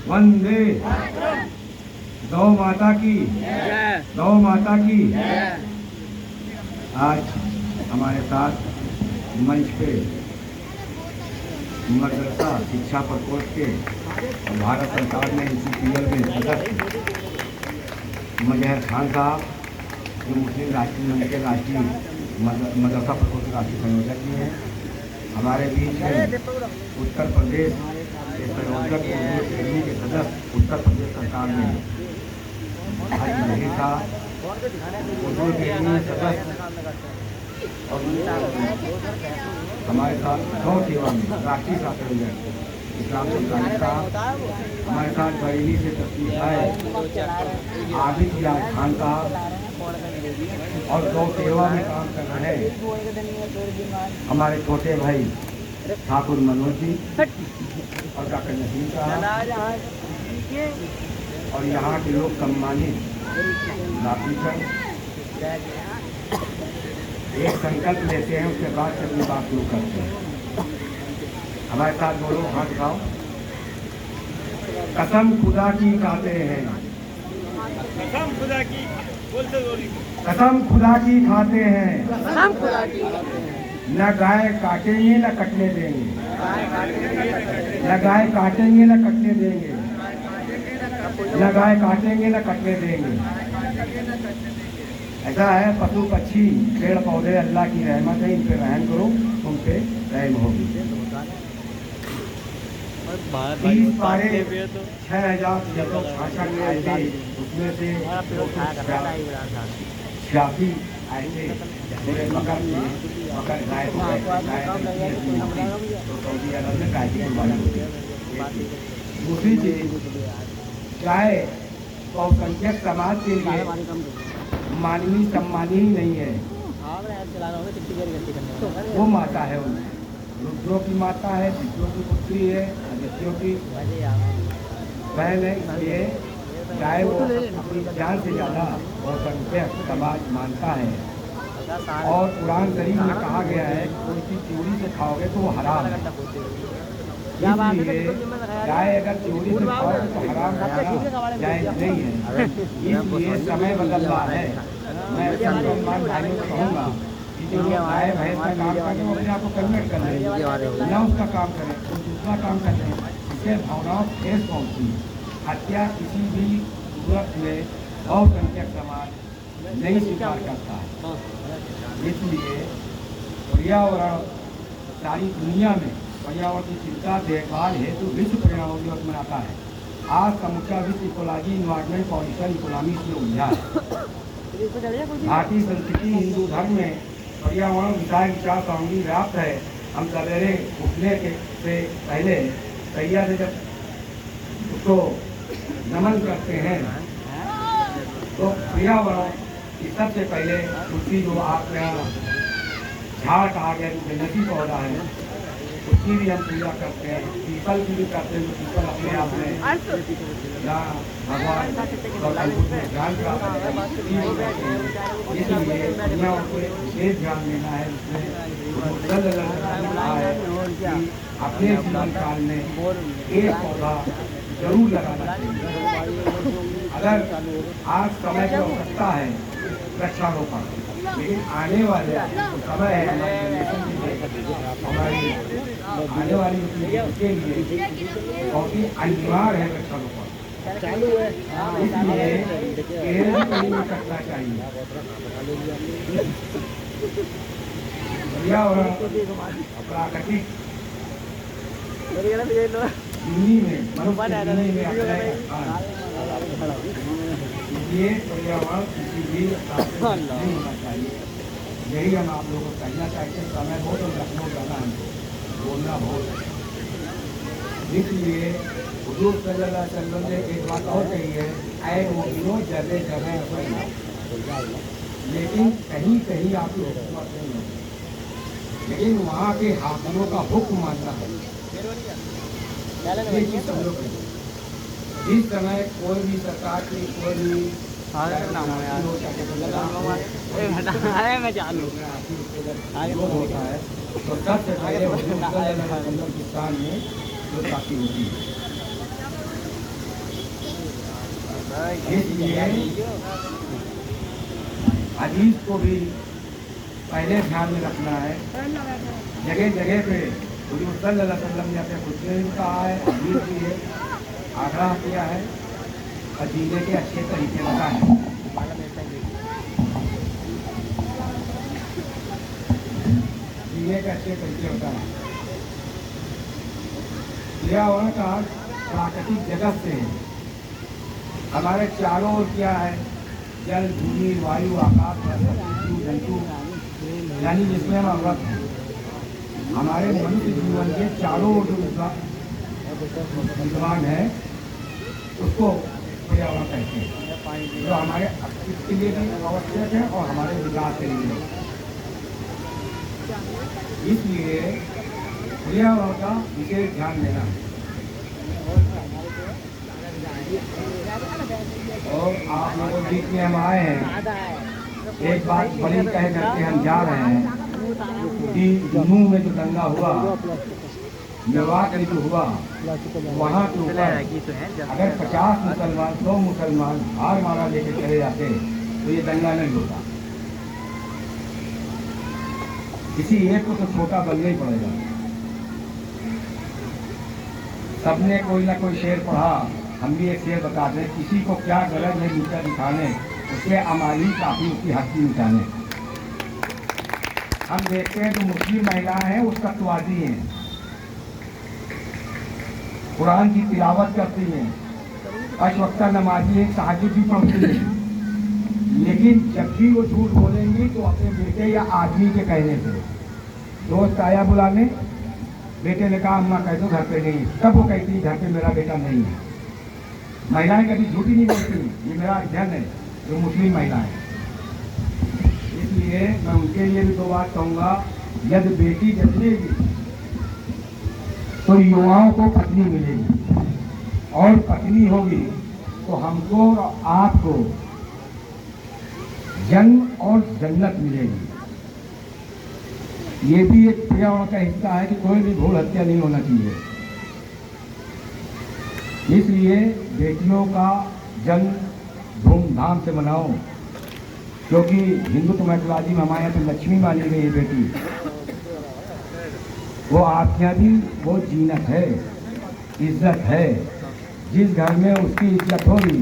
वंदे गौ माता की, गौ माता की। आज हमारे साथ मंच पे मदरसा शिक्षा प्रकोष्ठ के भारत सरकार में NCPL में सदस्य मजहर खान साहब, जो मुस्लिम राष्ट्रीय मंच के राष्ट्रीय मदरसा प्रकोष्ठ के राष्ट्रीय संयोजक भी हैं। हमारे बीच में उत्तर प्रदेश के संयोजक उर्दू के सदस्य उत्तर प्रदेश सरकार में हाजी जहीर साहब, उर्दू के सदस्य और हमारे साथ गौ सेवा में राष्ट्रीय संयोजक इस्लाम सुल्तानी साहब, हमारे साथ बरेली से तस्वीर है आबिद यार खान साहब, और गौ सेवा में काम कर रहे हैं हमारे छोटे भाई ठाकुर मनोज जी और डॉक्टर नसीम साहब, और यहाँ के लोग सम्मानित लाभीकर एक संकल्प लेते हैं, उसके बाद से अपनी बात शुरू करते हैं। हमारे साथ बोलो, हाथ दिखाओ। कसम खुदा की खाते हैं, कसम खुदा की, बोलते बोली, कसम खुदा की खाते हैं, कसम खुदा की, न गाय काटेंगे न कटने देंगे, न गाय काटेंगे न कटने देंगे, न गाय काटेंगे न कटने देंगे। ऐसा है, पशु पक्षी पेड़ पौधे अल्लाह की रहमत है, इन पे रहम करो, तुम पे रहम होगी। 30 पारे 6,666 आए थे, उसमें से 86 आए थे मकर गाय को सऊदी अरब में गाय की कुर्बानी होती है। दूसरी चीज, गाय बहुसंख्यक समाज के लिए मानवीय सम्मानी ही नहीं है, वो माता है, उनमें रुद्रों की माता है, विष्णु की पुत्री है, आदित्यों की बहन है। इसलिए गाय वो अपनी जान से ज़्यादा बहुसंख्यक समाज मानता है। और कुरान शरीफ में कहा गया है कि कोई चीज़ चोरी से खाओगे तो वो हराम है, इसलिए गाय अगर चोरी से खाओगे तो हराम खाना जायज़ नहीं है। इसलिए समय बदल रहा है। मैं मुसलमान भाइयों को कहूँगा कि जो गाय भैंस का काम करें वो अपने आप को कन्वर्ट कर लें, न उसका काम करें तो दूसरा काम कर लें, इससे भावनाओं को ठेस पहुँची। हत्या किसी भी सूरत में बहुसंख्यक समाज नहीं स्वीकार करता है। इसलिए पर्यावरण, सारी दुनिया में पर्यावरण की चिंता देखभाल हेतु विश्व पर्यावरण दिवस मनाता है। आज समूचा विश्व इकोलॉजी इन्वायरमेंट पॉल्यूशन इकोनॉमी से उलझा है। भारतीय संस्कृति हिंदू धर्म में पर्यावरण विचार सामग्री व्याप्त है। हम सवेरे उठने के से पहले तैया से जब उसको नमन करते हैं तो पर्यावरण की सबसे पहले उसकी जो आप झाड़ कहा गया जो बेनसी पौधा है उसकी भी हम पूजा करते हैं, पीपल की भी करते हैं। पीपल अपने आप में भगवान गौतम बुद्ध ने ज्ञान प्राप्त इसलिए दुनिया को विशेष ध्यान देना है। उसमें कहा है कि अपने जीवन काल में एक पौधा जरूर लगाना चाहिए। अगर आज समय की आवश्यकता है वृक्षारोपण, लेकिन आने वाले समय है हमारी आने वाली पीढ़ी के लिए बहुत ही अनिवार्य है वृक्षारोपण। इसलिए पेड़ भी नहीं कटना चाहिए। पर्यावरण प्राकृतिक दुनिया में मनुष्य में ये पर्यावरण किसी भी नहीं होना चाहिए। यही हम आप लोगों को कहना चाहते हैं। समय बहुत और लखनऊ जाना है, बोलना बहुत, इसलिए हुजूर सल्लल्लाहु अलैहि वसल्लम ने एक बात और कही है, ऐ मोमिनो जगह जगह, लेकिन कहीं कहीं आप लोग नहीं हो, लेकिन वहाँ के हाकिमों का हुक्म मानना है। जिस समय कोई भी सरकार की कोई भी मैं जान होता है तो सबसे पहले हिंदुस्तान में जो काफी होती है इसलिए हदीस को भी पहले ध्यान में रखना है। जगह जगह पे हुजूर सल्लल्लाहु अलैहि वसल्लम ने अपने खुद में कहा है, हदीस भी है, आग्रह किया है और जीने के अच्छे तरीके बताए हैं। जीने के अच्छे तरीके बताए हैं। पर्यावरण का प्राकृतिक जगत से हमारे चारों ओर क्या है, जल, भूमि, वायु, आकाश, जीव जंतु, यानी जिसमें हम अवगत हैं। हमारे मनुष्य जीवन के चारों ओर जो विद्वान है उसको पर्यावरण कहते हैं, जो हमारे अस्तित्व के लिए भी आवश्यक है और हमारे विकास के लिए। इसलिए पर्यावरण का विशेष ध्यान देना है। और आप लोगों के बीच में हम आए हैं, एक बात बड़ी कह करके हम जा रहे हैं कि जम्मू में जो दंगा हुआ, मेवात में जो हुआ, वहाँ के ऊपर अगर 50 मुसलमान 100 मुसलमान हार मारा लेके चले जाते तो ये दंगा नहीं होता। किसी एक को तो छोटा बनना ही पड़ेगा। सबने कोई ना कोई शेर पढ़ा, हम भी एक शेर बता दें, किसी को क्या गरज है नीचा दिखाने, उसके अमाली काफी उसकी हस्ती मिटाने। हम देखते हैं जो मुस्लिम महिलाएं हैं वो तत्वादी हैं, कुरान की तिलावत करती हैं, 5 वक्त नमाजी हैं, तहज्जुद भी पढ़ती हैं, लेकिन जब भी वो झूठ बोलेंगी तो अपने बेटे या आदमी के कहने से। दोस्त आया बुलाने, बेटे ने कहा अम्मा कह दो घर पे नहीं, तब वो कहती घर पे मेरा बेटा नहीं है। महिलाएं कभी झूठी नहीं बोलती, ये मेरा अध्ययन है, जो मुस्लिम महिलाएं। इसलिए मैं उनके लिए भी 2 बात कहूँगा, यदि बेटी जन्मेगी तो युवाओं को पत्नी मिलेगी, और पत्नी होगी तो हमको और आपको जन्म और जन्नत मिलेगी। ये भी एक पर्यावरण का हिस्सा है कि कोई भी भूल हत्या नहीं होना चाहिए। इसलिए बेटियों का जन्म धूमधाम से मनाओ, क्योंकि हिंदुत्व मैथोलॉजी में हमारे यहाँ तो लक्ष्मी मानी गई है बेटी। वो आपके भी वो जीनत है, इज्जत है। जिस घर में उसकी इज्जत होगी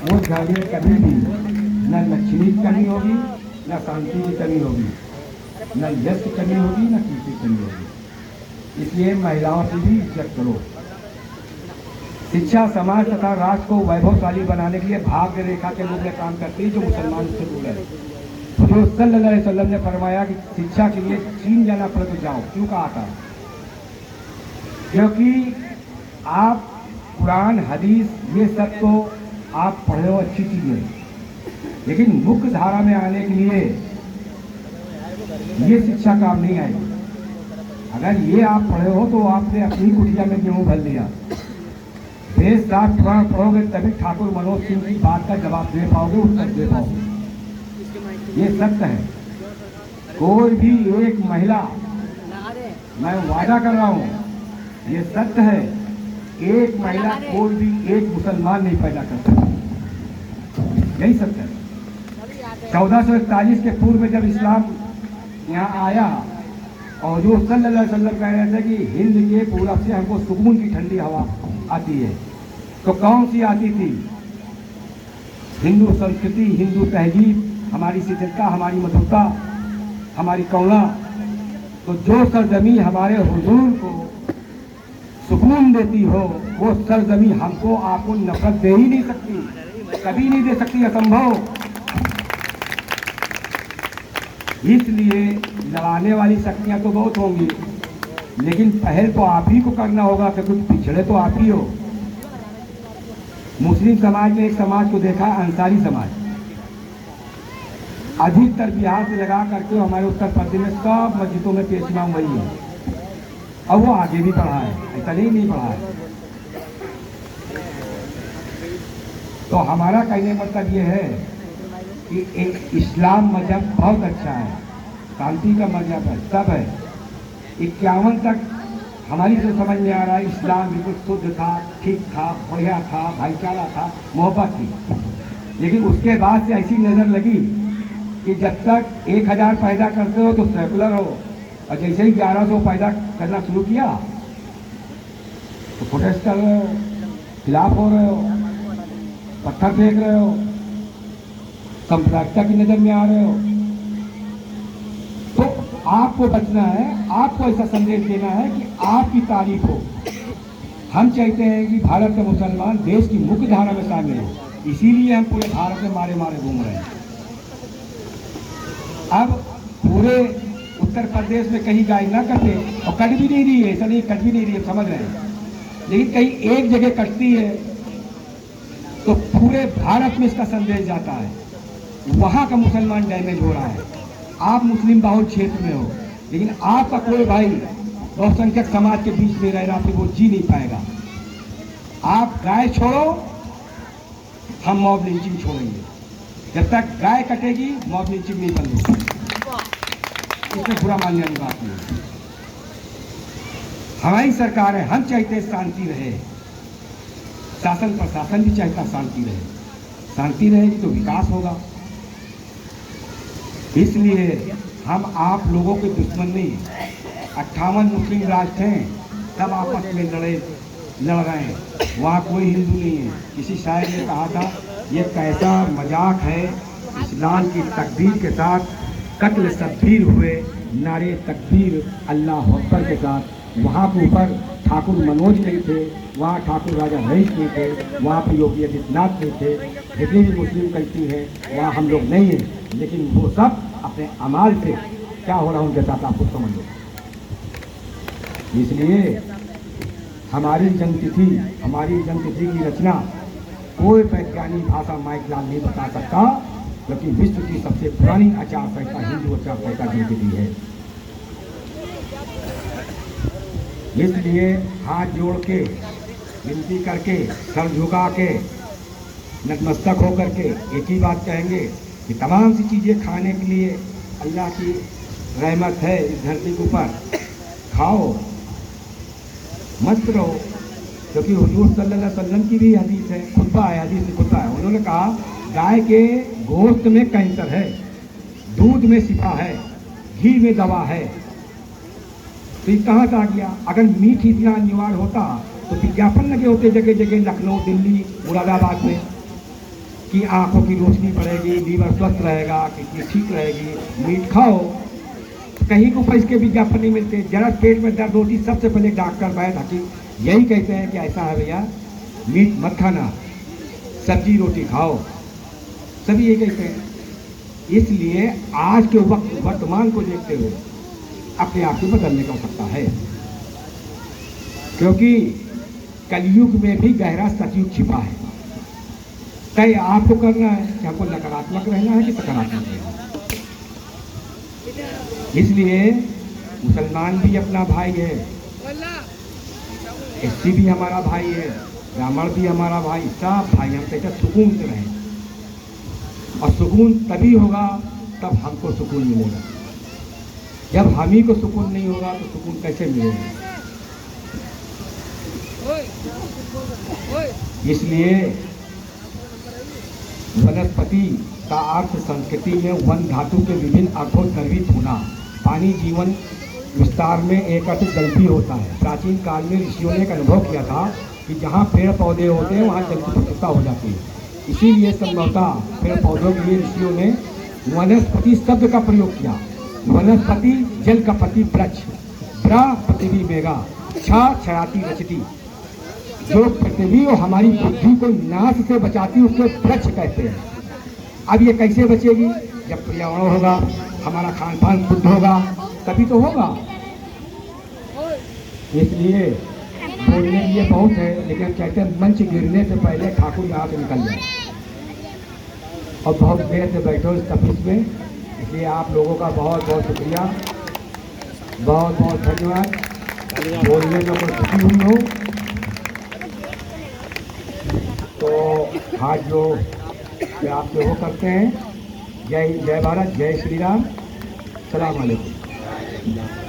उस घर में कभी भी न लक्ष्मी की कमी होगी, न शांति की कमी होगी, न यश की कमी होगी, न कीर्ति की कमी होगी। इसलिए महिलाओं की भी इज्जत करो। शिक्षा समाज तथा राष्ट्र को वैभवशाली बनाने के लिए भाग्य रेखा के रूप में काम करती है, जो मुसलमान से दूर है। तो जो सल्लल्लाहु अलैहि वसल्लम ने फरमाया कि शिक्षा के लिए चीन जाना पड़े तो जाओ। क्यों कहा था? क्योंकि आप कुरान हदीस ये सब तो आप पढ़े हो, अच्छी चीज है, लेकिन मुख्य धारा में आने के लिए ये शिक्षा काम नहीं आएगी। अगर ये आप पढ़े हो तो आपने अपनी कुटिया में गेहूं भर लिया। देश साफ पुराण पढ़ोगे तभी ठाकुर मनोज सिंह की बात का जवाब दे पाओगे, उत्तर दे पाओगे। ये सत्य है। कोई भी एक महिला, मैं वादा कर रहा हूँ, ये सत्य है, एक महिला कोई भी एक मुसलमान नहीं पैदा कर सकती। यही सत्य है। 1441 के पूर्व में जब इस्लाम यहाँ आया और जो सल्लल्लाहु अलैहि वसल्लम कह रहे थे कि हिंद के पूरब से हमको सुकून की ठंडी हवा आती है, तो कौन सी आती थी? हिंदू संस्कृति, हिंदू तहजीब, हमारी शिथिलता, हमारी मधुरता, हमारी करुणा। तो जो सरजमी हमारे हुजूर को सुकून देती हो, वो सरजमी हमको आपको नफरत दे ही नहीं सकती, कभी नहीं दे सकती, असंभव। इसलिए लड़ाने वाली शक्तियां तो बहुत होंगी, लेकिन पहल तो आप ही को करना होगा, क्योंकि पिछड़े तो आप ही हो। मुस्लिम समाज में एक समाज को देखा, अंसारी समाज, अधिकतर बिहार से लगा करके हमारे उत्तर प्रदेश में सब मस्जिदों में पेश इमाम वही है, और वो आगे भी बढ़ा है, ऐसा नहीं बढ़ा है। तो हमारा कहने का मतलब ये है कि एक इस्लाम मजहब बहुत अच्छा है, शांति का मजहब है, सब है। 51 तक हमारी तो समझ में आ रहा है इस्लाम बिल्कुल शुद्ध था, ठीक था, बढ़िया था, भाईचारा था, मोहब्बत थी। लेकिन उसके बाद से ऐसी नज़र लगी कि जब तक 1000 पैदा करते हो तो सेकुलर हो, और जैसे ही 1100 पैदा करना शुरू किया तो प्रोटेस्ट कर रहे हो, खिलाफ हो रहे हो, पत्थर फेंक रहे हो, सांप्रदायिकता की नज़र में आ रहे हो। तो आपको बचना है, आपको ऐसा संदेश देना है कि आपकी तारीफ हो। हम चाहते हैं कि भारत के मुसलमान देश की मुख्य धारा में शामिल हो, इसीलिए हम पूरे भारत में मारे मारे घूम रहे हैं। अब पूरे उत्तर प्रदेश में कहीं गाय ना कटे, और कट भी नहीं रही है, ऐसा नहीं कट भी नहीं रही है, समझ रहे हैं, लेकिन कहीं एक जगह कटती है तो पूरे भारत में इसका संदेश जाता है, वहाँ का मुसलमान डैमेज हो रहा है। आप मुस्लिम बहुल क्षेत्र में हो, लेकिन आपका कोई भाई बहुसंख्यक समाज के बीच में रह रहा तो वो जी नहीं पाएगा। आप गाय छोड़ो, हम मॉब लिंचिंग छोड़ेंगे। जब तक गाय कटेगी मॉब लिंचिंग नहीं बंद होगी, इसमें बुरा मानने वाली बात नहीं। हमारी सरकार है, हम चाहते शांति रहे, शासन प्रशासन भी चाहता शांति रहे। शांति रहेगी तो विकास होगा। इसलिए हम आप लोगों के दुश्मन नहीं, 58 मुस्लिम राष्ट्र हैं, सब आपस में लड़ रहे हैं, वहाँ कोई हिंदू नहीं है। किसी शायर ने कहा था ये कैसा मजाक है, इस्लाम की तकबीर के साथ कत्ल शब्बीर हुए, नारे तकबीर अल्लाह अकबर के साथ। वहाँ के ऊपर ठाकुर मनोज नहीं थे, वहाँ ठाकुर राजा रईस नहीं थे, वहाँ पर योगी आदित्यनाथ नहीं थे, जितनी भी मुस्लिम कल्टी है वहाँ हम लोग नहीं हैं। लेकिन वो सब अपने अमाल से क्या हो रहा है उनके साथ आप खुद समझ लो। इसलिए हमारी जन्मतिथि की रचना कोई वैज्ञानिक भाषा माइक लाल नहीं बता सकता, क्योंकि विश्व की सबसे पुरानी आचार संहिता हिंदू आचार संहिता जन्मतिथि है। इसलिए हाथ जोड़ के विनती करके सर झुका के नतमस्तक होकर के एक ही बात कहेंगे कि तमाम सी चीज़ें खाने के लिए अल्लाह की रहमत है इस धरती के ऊपर, खाओ मस्त रहो। क्योंकि हुजूर सल्लल्लाहु अलैहि वसल्लम की भी हदीस है, खुतबा है, हदीस में खुतबा है, उन्होंने कहा गाय के गोश्त में कैंसर है, दूध में शिफा है, घी में दवा है। तो ये कहाँ से आ गया? अगर मीठ इतना अनिवार्य होता तो विज्ञापन लगे होते जगह जगह, लखनऊ, दिल्ली, मुरादाबाद में, कि आंखों की रोशनी बढ़ेगी, लीवर स्वस्थ रहेगा, किडनी ठीक रहेगी, मीट खाओ। कहीं को पैसे के विज्ञापन नहीं मिलते। जरा पेट में दर्द होती सबसे पहले डॉक्टर वैद्य हकीम यही कहते हैं कि ऐसा है भैया, मीट मत खाना, सब्जी रोटी खाओ, सभी ये कहते हैं। इसलिए आज के वक्त वर्तमान को देखते हुए अपने आप को बदलने का आवश्यकता है, क्योंकि कलयुग में भी गहरा सतयुग छिपा है। तय आपको करना है कि हमको नकारात्मक रहना है कि सकारात्मक रहना है। इसलिए मुसलमान भी अपना भाई है, एससी भी हमारा भाई है, ब्राह्मण भी हमारा भाई, सब भाई। हम कहते सुकून से रहें, और सुकून तभी होगा तब हमको सुकून मिलेगा। जब हम ही को सुकून नहीं होगा तो सुकून कैसे मिलेगा? इसलिए वनस्पति का अर्थ संस्कृति में वन धातु के विभिन्न अर्थों द्रवित होना। पानी जीवन विस्तार में एक अर्थ जल भी होता है। प्राचीन काल में ऋषियों ने एक अनुभव किया था कि जहाँ पेड़ पौधे होते हैं वहाँ जल की प्रचुरता हो जाती है। इसीलिए संभवतः पेड़ पौधों के लिए ऋषियों ने वनस्पति शब्द का प्रयोग किया। वनस्पति जल का पति वृक्ष, ब्रा पृथ्वी मेगा, छा छयाती रचती। जो पृथ्वी और हमारी बुद्धि को नाश से बचाती है उसको वृक्ष कहते हैं। अब ये कैसे बचेगी? जब पर्यावरण होगा, हमारा खान पान शुद्ध होगा, तभी तो होगा। इसलिए बोलने के लिए बहुत है, लेकिन कहते हैं मंच गिरने से पहले ठाकुर यहाँ से निकल जाए। और बहुत देर से बैठो इस तपस्या में, इसलिए आप लोगों का बहुत बहुत शुक्रिया, बहुत बहुत धन्यवाद। बोलने में कोई खुशी हुई हो तो हाथ जो आपके वो करते हैं। जय भारत, जय श्री राम, सलाम अलैकुम।